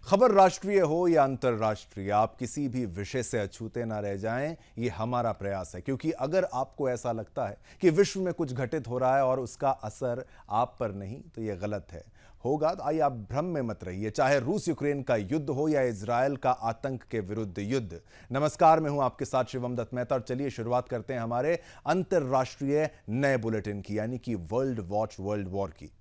खबर राष्ट्रीय हो या अंतर्राष्ट्रीय, आप किसी भी विषय से अछूते ना रह जाएं, ये हमारा प्रयास है। क्योंकि अगर आपको ऐसा लगता है कि विश्व में कुछ घटित हो रहा है और उसका असर आप पर नहीं, तो ये गलत है। होगा तो आइए आप भ्रम में मत रहिए, चाहे रूस यूक्रेन का युद्ध हो या इजरायल का आतंक के विरुद्ध युद्ध। नमस्कार, मैं हूं आपके साथ शिवम दत्त मेहता और चलिए शुरुआत करते हैं हमारे अंतर्राष्ट्रीय नए बुलेटिन की, यानी कि वर्ल्ड वॉच वर्ल्ड वॉर की।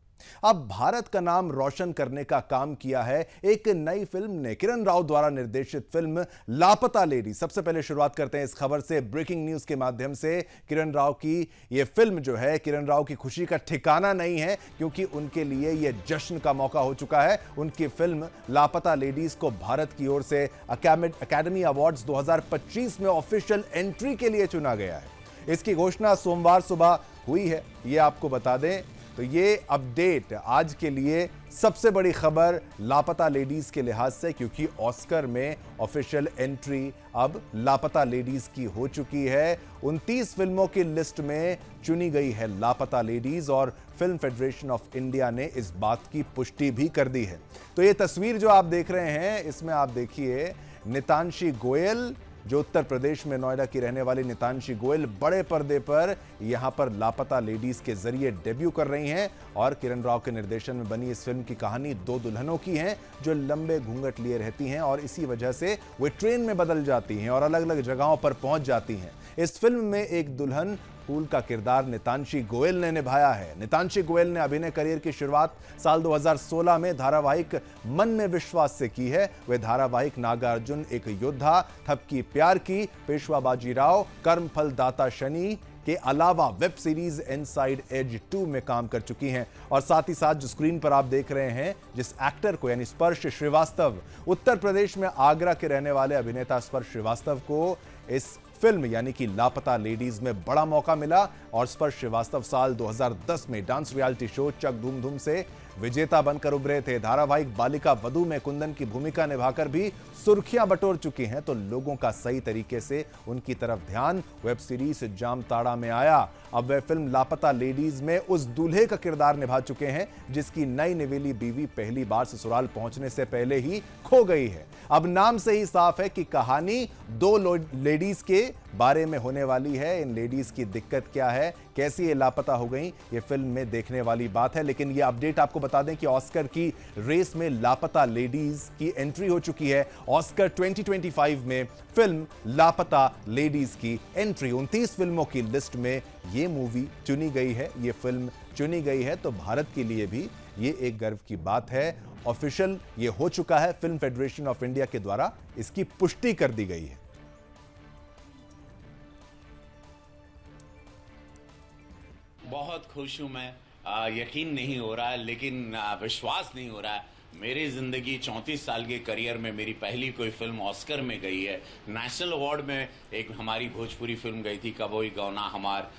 अब भारत का नाम रोशन करने का काम किया है एक नई फिल्म ने, किरण राव द्वारा निर्देशित फिल्म लापता लेडी। सबसे पहले शुरुआत करते हैं इस खबर से, ब्रेकिंग न्यूज के माध्यम से। किरण राव की यह फिल्म जो है, किरण राव की खुशी का ठिकाना नहीं है, क्योंकि उनके लिए यह जश्न का मौका हो चुका है। उनकी फिल्म लापता लेडीज को भारत की ओर से अकेडमी अवार्ड्स 2025 में ऑफिशियल एंट्री के लिए चुना गया है। इसकी घोषणा सोमवार सुबह हुई है, यह आपको बता दें। तो ये अपडेट आज के लिए सबसे बड़ी खबर लापता लेडीज के लिहाज से, क्योंकि ऑस्कर में ऑफिशियल एंट्री अब लापता लेडीज की हो चुकी है। 29 फिल्मों की लिस्ट में चुनी गई है लापता लेडीज और फिल्म फेडरेशन ऑफ इंडिया ने इस बात की पुष्टि भी कर दी है। तो ये तस्वीर जो आप देख रहे हैं, इसमें आप देखिए नितांशी गोयल, जो उत्तर प्रदेश में नोएडा की रहने वाली नितांशी गोयल बड़े पर्दे पर यहां पर लापता लेडीज के जरिए डेब्यू कर रही हैं। और किरण राव के निर्देशन में बनी इस फिल्म की कहानी दो दुल्हनों की है जो लंबे घूंघट लिए रहती हैं और इसी वजह से वे ट्रेन में बदल जाती हैं और अलग अलग जगहों पर पहुंच जाती हैं। इस फिल्म में एक दुल्हन फूल का किरदार नितांशी गोयल ने निभाया है। नितांशी गोयल ने अभिनय करियर की शुरुआत साल 2016 में धारावाहिक मन में विश्वास से की है। वे धारावाहिक नागार्जुन एक योद्धा, थपकी प्यार की, पेशवा बाजीराव, कर्मफल दाता शनि के अलावा वेब सीरीज इनसाइड एज 2 में काम कर चुकी हैं। और साथ ही साथ जो स्क्रीन पर आप देख रहे हैं, जिस एक्टर को यानी स्पर्श श्रीवास्तव, उत्तर प्रदेश में आगरा के रहने वाले अभिनेता स्पर्श श्रीवास्तव को इस फिल्म यानी कि लापता लेडीज में बड़ा मौका मिला। और स्पर्श श्रीवास्तव साल 2010 में डांस रियलिटी शो चक धूम धूम से विजेता बनकर उभरे थे। धारावाहिक बालिका वधू में कुंदन की भूमिका निभाकर भी सुर्खियां बटोर चुकी हैं। तो लोगों का सही तरीके से उनकी तरफ ध्यान वेब सीरीज जामताड़ा में आया। अब वह फिल्म लापता लेडीज में उस दूल्हे का किरदार निभा चुके हैं जिसकी नई निवेली बीवी पहली बार ससुराल पहुंचने से पहले ही खो गई है। अब नाम से ही साफ है कि कहानी दो लेडीज के बारे में होने वाली है। इन लेडीज की दिक्कत क्या है, कैसी ये लापता हो गई, ये फिल्म में देखने वाली बात है। लेकिन ये अपडेट आपको बता दें कि ऑस्कर की रेस में लापता लेडीज की एंट्री हो चुकी है। ऑस्कर 2025 में फिल्म लापता लेडीज की एंट्री, 29 फिल्मों की लिस्ट में ये मूवी चुनी गई है, ये फिल्म चुनी गई है। तो भारत के लिए भी ये एक गर्व की बात है। ऑफिशियल ये हो चुका है, फिल्म फेडरेशन ऑफ इंडिया के द्वारा इसकी पुष्टि कर दी गई है। बहुत खुश हूं मैं। यकीन नहीं हो रहा है, लेकिन विश्वास नहीं हो रहा है। मेरी ज़िंदगी 34 साल के करियर में मेरी पहली कोई फिल्म ऑस्कर में गई है। नेशनल अवार्ड में एक हमारी भोजपुरी फिल्म गई थी, कबोई गौना हमार,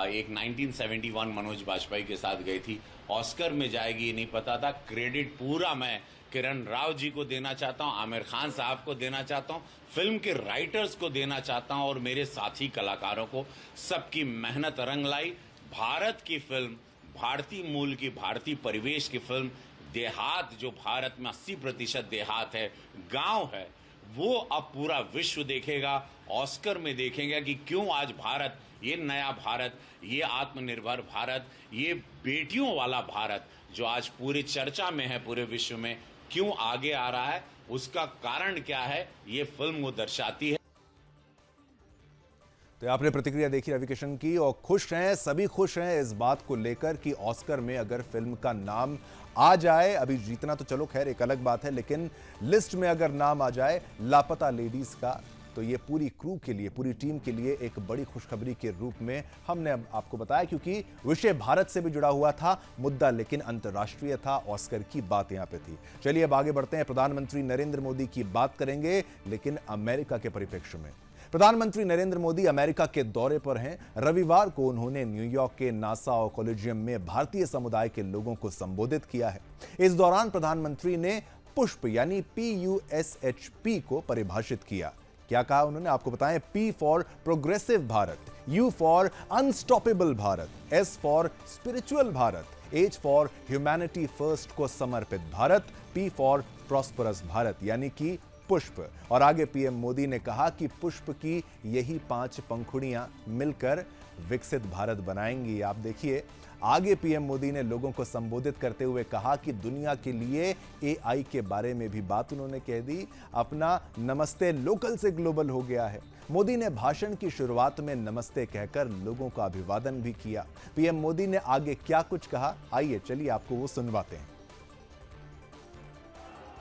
एक 1971 मनोज बाजपेयी के साथ गई थी। ऑस्कर में जाएगी ये नहीं पता था। क्रेडिट पूरा मैं किरण राव जी को देना चाहता हूं, आमिर खान साहब को देना चाहता हूं, फिल्म के राइटर्स को देना चाहता हूं और मेरे साथी कलाकारों को। सबकी मेहनत रंग लाई। भारत की फिल्म, भारतीय मूल की, भारतीय परिवेश की फिल्म, देहात जो भारत में 80% देहात है, गांव है, वो अब पूरा विश्व देखेगा। ऑस्कर में देखेंगे कि क्यों आज भारत, ये नया भारत, ये आत्मनिर्भर भारत, ये बेटियों वाला भारत जो आज पूरी चर्चा में है पूरे विश्व में, क्यों आगे आ रहा है, उसका कारण क्या है, ये फिल्म वो दर्शाती है। तो आपने प्रतिक्रिया देखी रवि किशन की, और खुश हैं, सभी खुश हैं इस बात को लेकर कि ऑस्कर में अगर फिल्म का नाम आ जाए, अभी जीतना तो चलो खैर एक अलग बात है, लेकिन लिस्ट में अगर नाम आ जाए लापता लेडीज का, तो ये पूरी क्रू के लिए, पूरी टीम के लिए एक बड़ी खुशखबरी के रूप में हमने अब आपको बताया। क्योंकि विषय भारत से भी जुड़ा हुआ था मुद्दा, लेकिन अंतर्राष्ट्रीय था, ऑस्कर की बात यहां पे थी। चलिए अब आगे बढ़ते हैं, प्रधानमंत्री नरेंद्र मोदी की बात करेंगे, लेकिन अमेरिका के परिप्रेक्ष्य में। प्रधानमंत्री नरेंद्र मोदी अमेरिका के दौरे पर हैं। रविवार को उन्होंने न्यूयॉर्क के नासाउ कॉलेजियम में भारतीय समुदाय के लोगों को संबोधित किया है। इस दौरान प्रधानमंत्री ने पुष्प यानी PUSHP को परिभाषित किया। क्या कहा उन्होंने, आपको बताएं। P for progressive Bharat, U for unstoppable Bharat, S for spiritual Bharat, H for humanity first को समर्पित Bharat, P for prosperous Bharat यानी कि पुष्प। और आगे पीएम मोदी ने कहा कि पुष्प की यही 5 पंखुड़ियां मिलकर विकसित भारत बनाएंगी। आप देखिए, आगे पीएम मोदी ने लोगों को संबोधित करते हुए कहा कि दुनिया के लिए एआई के बारे में भी बात उन्होंने कह दी। अपना नमस्ते लोकल से ग्लोबल हो गया है। मोदी ने भाषण की शुरुआत में नमस्ते कहकर लोगों का अभिवादन भी किया। पीएम मोदी ने आगे क्या कुछ कहा, आइए चलिए आपको वो सुनवाते हैं।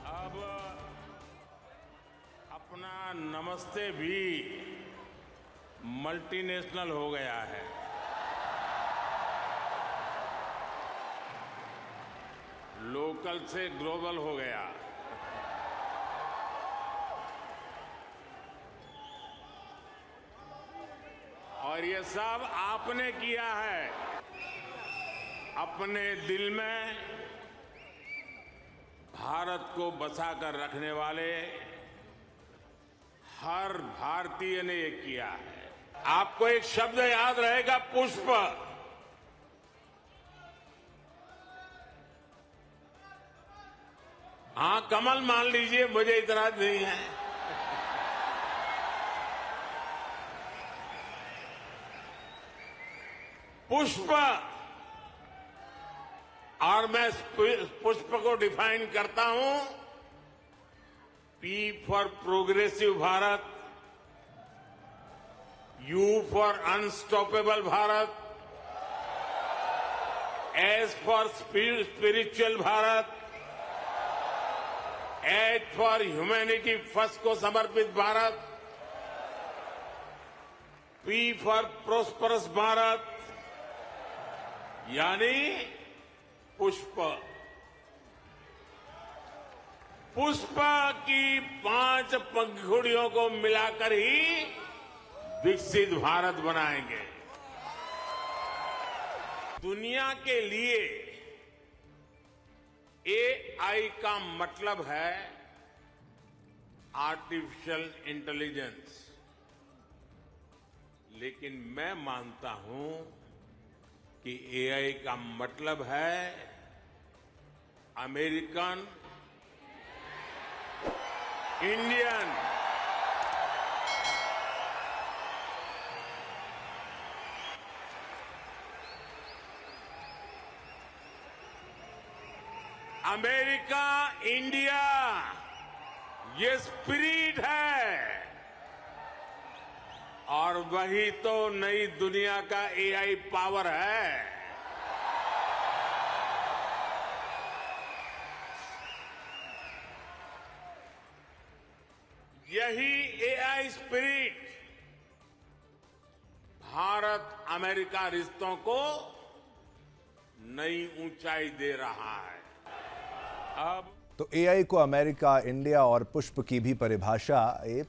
अब अपना नमस्ते भी मल्टीनेशनल हो गया है। लोकल से ग्लोबल हो गया। और ये सब आपने किया है। अपने दिल में भारत को बसाकर रखने वाले हर भारतीय ने ये किया है। आपको एक शब्द याद रहेगा, पुष्प। हाँ, कमल मान लीजिए, मुझे इतराज नहीं है। पुष्प। और मैं पुष्प को डिफाइन करता हूं, P for progressive Bharat, you for unstoppable Bharat, S for spiritual Bharat, H for humanity first को समर्पित Bharat, P for prosperous Bharat, यानी पुष्प। पुष्प की 5 पंखुड़ियों को मिलाकर ही विकसित भारत बनाएंगे। दुनिया के लिए एआई का मतलब है आर्टिफिशियल इंटेलिजेंस। लेकिन मैं मानता हूं कि एआई का मतलब है अमेरिकन इंडियन अमेरिका इंडिया, ये स्पिरिट है। और वही तो नई दुनिया का एआई पावर है। यही एआई स्पिरिट भारत अमेरिका रिश्तों को नई ऊंचाई दे रहा है। अब तो एआई को अमेरिका, इंडिया और पुष्प की भी परिभाषा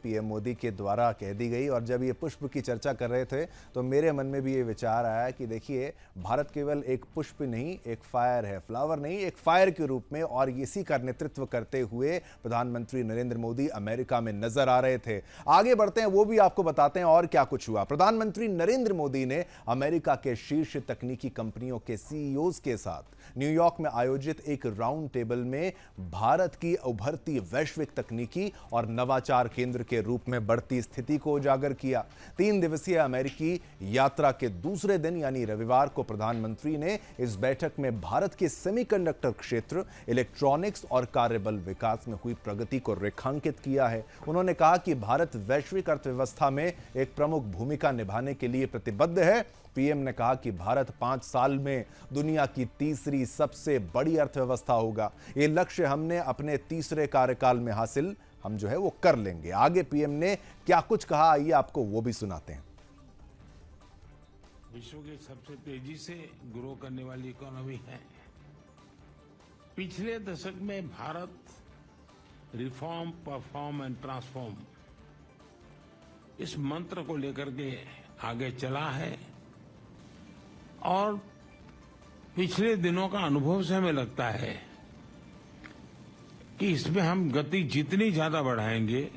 पीएम मोदी के द्वारा कह दी गई। और जब ये पुष्प की चर्चा कर रहे थे तो मेरे मन में भी ये विचार आया कि देखिए, भारत केवल एक पुष्प नहीं, एक फायर है, फ्लावर नहीं, एक फायर के रूप में। और इसी का नेतृत्व करते हुए प्रधानमंत्री नरेंद्र मोदी अमेरिका में नजर आ रहे थे। आगे बढ़ते हैं, वो भी आपको बताते हैं और क्या कुछ हुआ। प्रधानमंत्री नरेंद्र मोदी ने अमेरिका के शीर्ष तकनीकी कंपनियों के सीईओज के साथ न्यूयॉर्क में आयोजित एक राउंड टेबल में भारत की उभरती वैश्विक तकनीकी और नवाचार केंद्र के रूप में बढ़ती स्थिति को उजागर किया। 3 दिवसीय अमेरिकी यात्रा के दूसरे दिन यानी रविवार को प्रधानमंत्री ने इस बैठक में भारत के सेमीकंडक्टर क्षेत्र, इलेक्ट्रॉनिक्स और कार्यबल विकास में हुई प्रगति को रेखांकित किया है। उन्होंने कहा कि भारत वैश्विक अर्थव्यवस्था में एक प्रमुख भूमिका निभाने के लिए प्रतिबद्ध है। पीएम ने कहा कि भारत 5 साल में दुनिया की तीसरी सबसे बड़ी अर्थव्यवस्था होगा। ये लक्ष्य हमने अपने तीसरे कार्यकाल में हासिल हम जो है वो कर लेंगे। आगे पीएम ने क्या कुछ कहा, आइए आपको वो भी सुनाते हैं। विश्व की सबसे तेजी से ग्रो करने वाली इकोनॉमी है। पिछले दशक में Bharat reform, perform and transform इस मंत्र को लेकर के आगे चला है। और पिछले दिनों का अनुभव से हमें लगता है कि इसमें हम गति जितनी ज्यादा बढ़ाएंगे,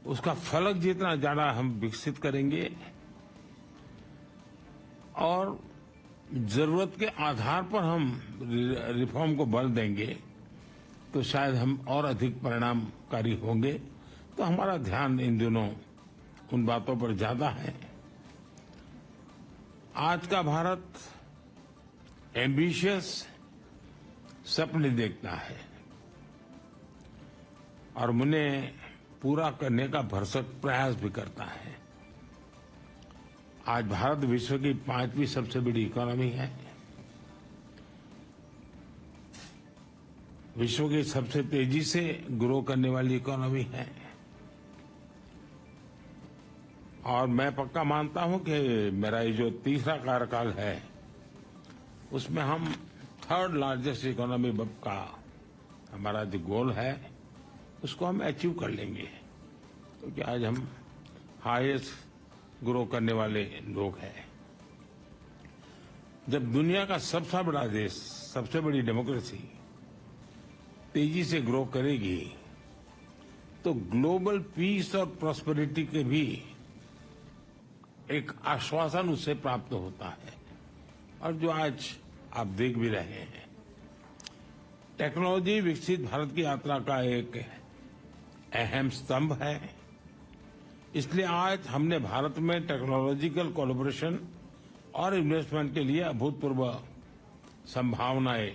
उसका फलक जितना ज्यादा हम विकसित करेंगे और जरूरत के आधार पर हम रिफॉर्म को बल देंगे, तो शायद हम और अधिक परिणामकारी होंगे। तो हमारा ध्यान इन दिनों उन बातों पर ज्यादा है। आज का भारत एम्बिशियस सपने देखता है और उन्हें पूरा करने का भरसक प्रयास भी करता है। आज भारत विश्व की 5वीं सबसे बड़ी इकोनॉमी है, विश्व की सबसे तेजी से ग्रो करने वाली इकोनॉमी है और मैं पक्का मानता हूं कि मेरा ये जो तीसरा कार्यकाल है उसमें हम 3rd लार्जेस्ट इकोनॉमी का हमारा जो गोल है उसको हम अचीव कर लेंगे, क्योंकि आज हम हाईएस्ट ग्रो करने वाले लोग हैं। जब दुनिया का सबसे बड़ा देश, सबसे बड़ी डेमोक्रेसी तेजी से ग्रो करेगी तो ग्लोबल पीस और प्रॉस्पेरिटी के भी एक आश्वासन उससे प्राप्त होता है। और जो आज आप देख भी रहे हैं, टेक्नोलॉजी विकसित भारत की यात्रा का एक अहम स्तंभ है। इसलिए आज हमने भारत में टेक्नोलॉजिकल कोलैबोरेशन और इन्वेस्टमेंट के लिए अभूतपूर्व संभावनाएं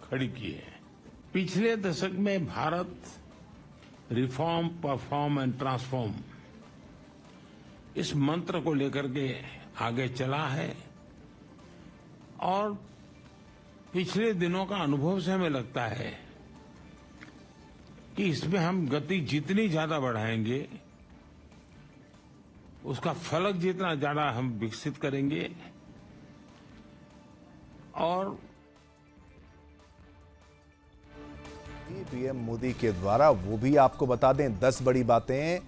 खड़ी की है। पिछले दशक में Bharat reform, perform and transform इस मंत्र को लेकर के आगे चला है और पिछले दिनों का अनुभव से हमें लगता है कि इसमें हम गति जितनी ज्यादा बढ़ाएंगे, उसका फलक जितना ज्यादा हम विकसित करेंगे और पीएम मोदी के द्वारा वो भी आपको बता दें 10 बड़ी बातें।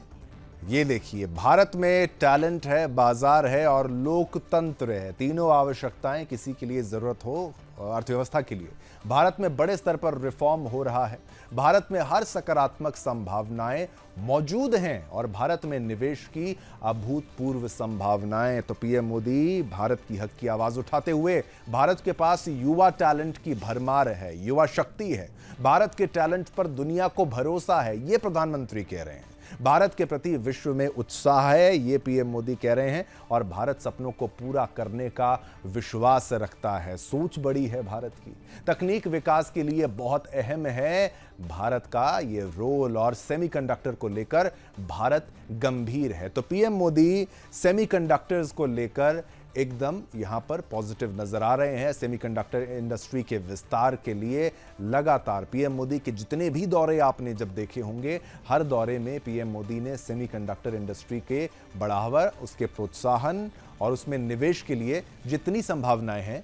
ये देखिए, भारत में टैलेंट है, बाजार है और लोकतंत्र है। तीनों आवश्यकताएं किसी के लिए जरूरत हो अर्थव्यवस्था के लिए, भारत में बड़े स्तर पर रिफॉर्म हो रहा है। भारत में हर सकारात्मक संभावनाएं मौजूद हैं और भारत में निवेश की अभूतपूर्व संभावनाएं। तो पीएम मोदी भारत की हक की आवाज उठाते हुए भारत के पास युवा टैलेंट की भरमार है, युवा शक्ति है, भारत के टैलेंट पर दुनिया को भरोसा है, ये प्रधानमंत्री कह रहे हैं। भारत के प्रति विश्व में उत्साह है, ये पीएम मोदी कह रहे हैं और भारत सपनों को पूरा करने का विश्वास रखता है। सोच बड़ी है भारत की, तकनीक विकास के लिए बहुत अहम है भारत का ये रोल और सेमीकंडक्टर को लेकर भारत गंभीर है। तो पीएम मोदी सेमीकंडक्टर्स को लेकर एकदम यहां पर पॉजिटिव नजर आ रहे हैं। सेमीकंडक्टर इंडस्ट्री के विस्तार के लिए लगातार पीएम मोदी के जितने भी दौरे आपने जब देखे होंगे, हर दौरे में पीएम मोदी ने सेमीकंडक्टर इंडस्ट्री के बढ़ावा, उसके प्रोत्साहन और उसमें निवेश के लिए जितनी संभावनाएं हैं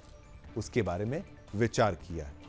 उसके बारे में विचार किया है।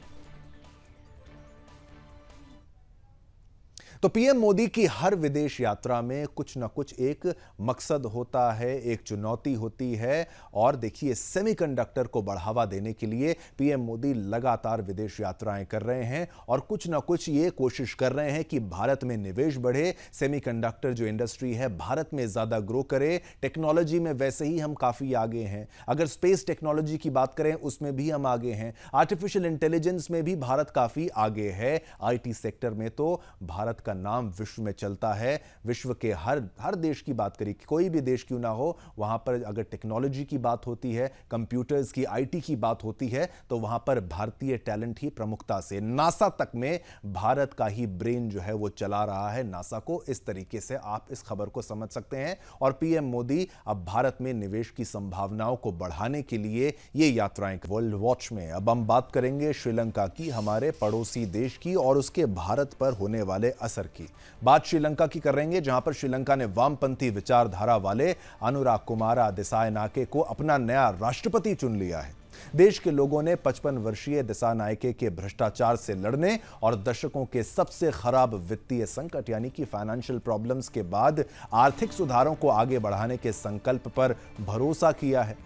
तो पीएम मोदी की हर विदेश यात्रा में कुछ न कुछ एक मकसद होता है, एक चुनौती होती है। और देखिए, सेमीकंडक्टर को बढ़ावा देने के लिए पीएम मोदी लगातार विदेश यात्राएं कर रहे हैं और कुछ न कुछ ये कोशिश कर रहे हैं कि भारत में निवेश बढ़े, सेमीकंडक्टर जो इंडस्ट्री है भारत में ज्यादा ग्रो करे। टेक्नोलॉजी में वैसे ही हम काफी आगे हैं, अगर स्पेस टेक्नोलॉजी की बात करें उसमें भी हम आगे हैं, आर्टिफिशियल इंटेलिजेंस में भी भारत काफी आगे है, आईटी सेक्टर में तो भारत का नाम विश्व में चलता है। विश्व के हर देश की बात करें, कोई भी देश क्यों ना हो, वहां पर अगर टेक्नोलॉजी की बात होती है, कंप्यूटर्स की, आईटी की बात होती है, तो वहां पर भारतीय टैलेंट ही प्रमुखता से, नासा तक में भारत का ही ब्रेन जो है वो चला रहा है नासा को। इस तरीके से आप इस खबर को समझ सकते हैं। और पीएम मोदी अब भारत में निवेश की संभावनाओं को बढ़ाने के लिए ये यात्राएं। वर्ल्ड वॉच में अब हम बात करेंगे श्रीलंका की, हमारे पड़ोसी देश की और उसके भारत पर होने वाले असर की। बात श्रीलंका की करेंगे, जहां पर श्रीलंका ने वामपंथी विचारधारा वाले अनुराग कुमारा दिसानायके को अपना नया राष्ट्रपति चुन लिया है। देश के लोगों ने 55 वर्षीय दिसानायके के भ्रष्टाचार से लड़ने और दशकों के सबसे खराब वित्तीय संकट यानी कि फाइनेंशियल प्रॉब्लम्स के बाद आर्थिक सुधारों को आगे बढ़ाने के संकल्प पर भरोसा किया है।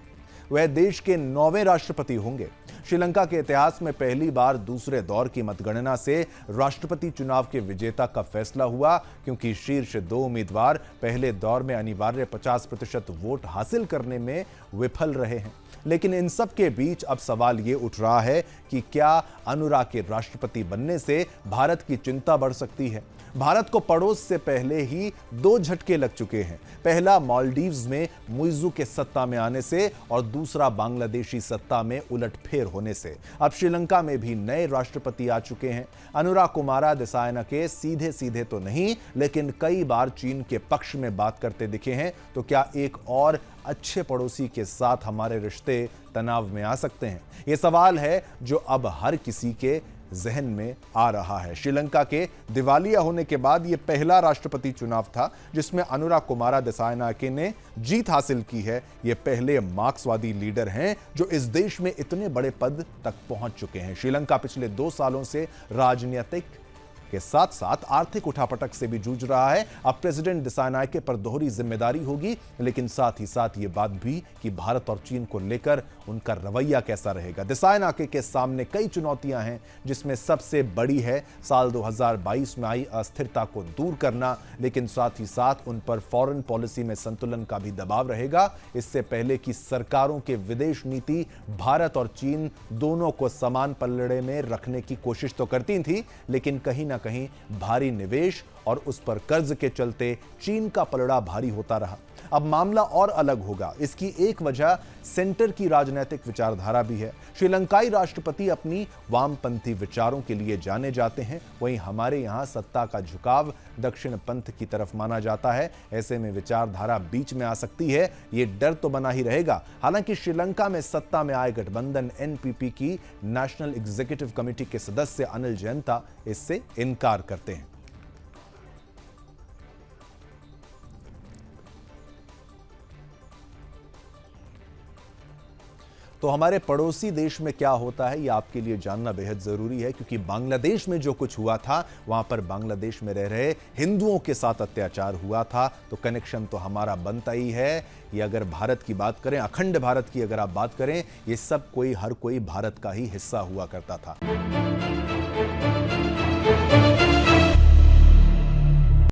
वह देश के 9वें राष्ट्रपति होंगे। श्रीलंका के इतिहास में पहली बार दूसरे दौर की मतगणना से राष्ट्रपति चुनाव के विजेता का फैसला हुआ, क्योंकि शीर्ष 2 उम्मीदवार पहले दौर में अनिवार्य 50% वोट हासिल करने में विफल रहे हैं। लेकिन इन सब के बीच अब सवाल ये उठ रहा है कि क्या अनुरा के राष्ट्रपति बनने से भारत की चिंता बढ़ सकती है। भारत को पड़ोस से पहले ही 2 झटके लग चुके हैं। पहला मालदीव्स में मुइज़्ज़ू के सत्ता में आने से और दूसरा बांग्लादेशी सत्ता में उलटफेर होने से। अब श्रीलंका में भी नए राष्ट्रपति आ चुके हैं। अनुरा कुमारा दिसानाके सीधे सीधे तो नहीं, लेकिन कई बार चीन के पक्ष में बात करते दिखे हैं। तो क्या एक और अच्छे पड़ोसी के साथ हमारे रिश्ते तनाव में आ सकते हैं? यह सवाल है जो अब हर किसी के जहन में आ रहा है। श्रीलंका के दिवालिया होने के बाद यह पहला राष्ट्रपति चुनाव था जिसमें अनुरा कुमारा दिसानाके ने जीत हासिल की है। ये पहले मार्क्सवादी लीडर हैं जो इस देश में इतने बड़े पद तक पहुंच चुके हैं। श्रीलंका पिछले 2 सालों से राजनीतिक के साथ साथ आर्थिक उठापटक से भी जूझ रहा है। अब प्रेसिडेंट दिसानाके पर दोहरी जिम्मेदारी होगी, लेकिन साथ ही साथ ये बात भी कि भारत और चीन को लेकर उनका रवैया कैसा रहेगा। दिसानाके के सामने कई चुनौतियां हैं, जिसमें सबसे बड़ी है साल 2022 में आई अस्थिरता को दूर करना, लेकिन साथ ही साथ उन पर फॉरेन पॉलिसी में संतुलन का भी दबाव रहेगा। इससे पहले की सरकारों के विदेश नीति भारत और चीन दोनों को समान पल्ले में रखने की कोशिश तो करती थी, लेकिन कहीं ना कहीं भारी निवेश और उस पर कर्ज के चलते चीन का पलड़ा भारी होता रहा। अब मामला और अलग होगा। इसकी एक वजह सेंटर की राजनीतिक विचारधारा भी है। श्रीलंकाई राष्ट्रपति अपनी वामपंथी विचारों के लिए जाने जाते हैं, वहीं हमारे यहां सत्ता का झुकाव दक्षिण पंथ की तरफ माना जाता है। ऐसे में विचारधारा बीच में आ सकती है, ये डर तो बना ही रहेगा। हालांकि श्रीलंका में सत्ता में आए गठबंधन एनपीपी की नेशनल एग्जीक्यूटिव कमेटी के सदस्य अनिल जयंता इससे इनकार करते हैं। तो हमारे पड़ोसी देश में क्या होता है, ये आपके लिए जानना बेहद जरूरी है, क्योंकि बांग्लादेश में जो कुछ हुआ था, वहां पर बांग्लादेश में रह रहे हिंदुओं के साथ अत्याचार हुआ था। तो कनेक्शन तो हमारा बनता ही है। ये अगर भारत की बात करें, अखंड भारत की अगर आप बात करें, ये सब हर कोई भारत का ही हिस्सा हुआ करता था।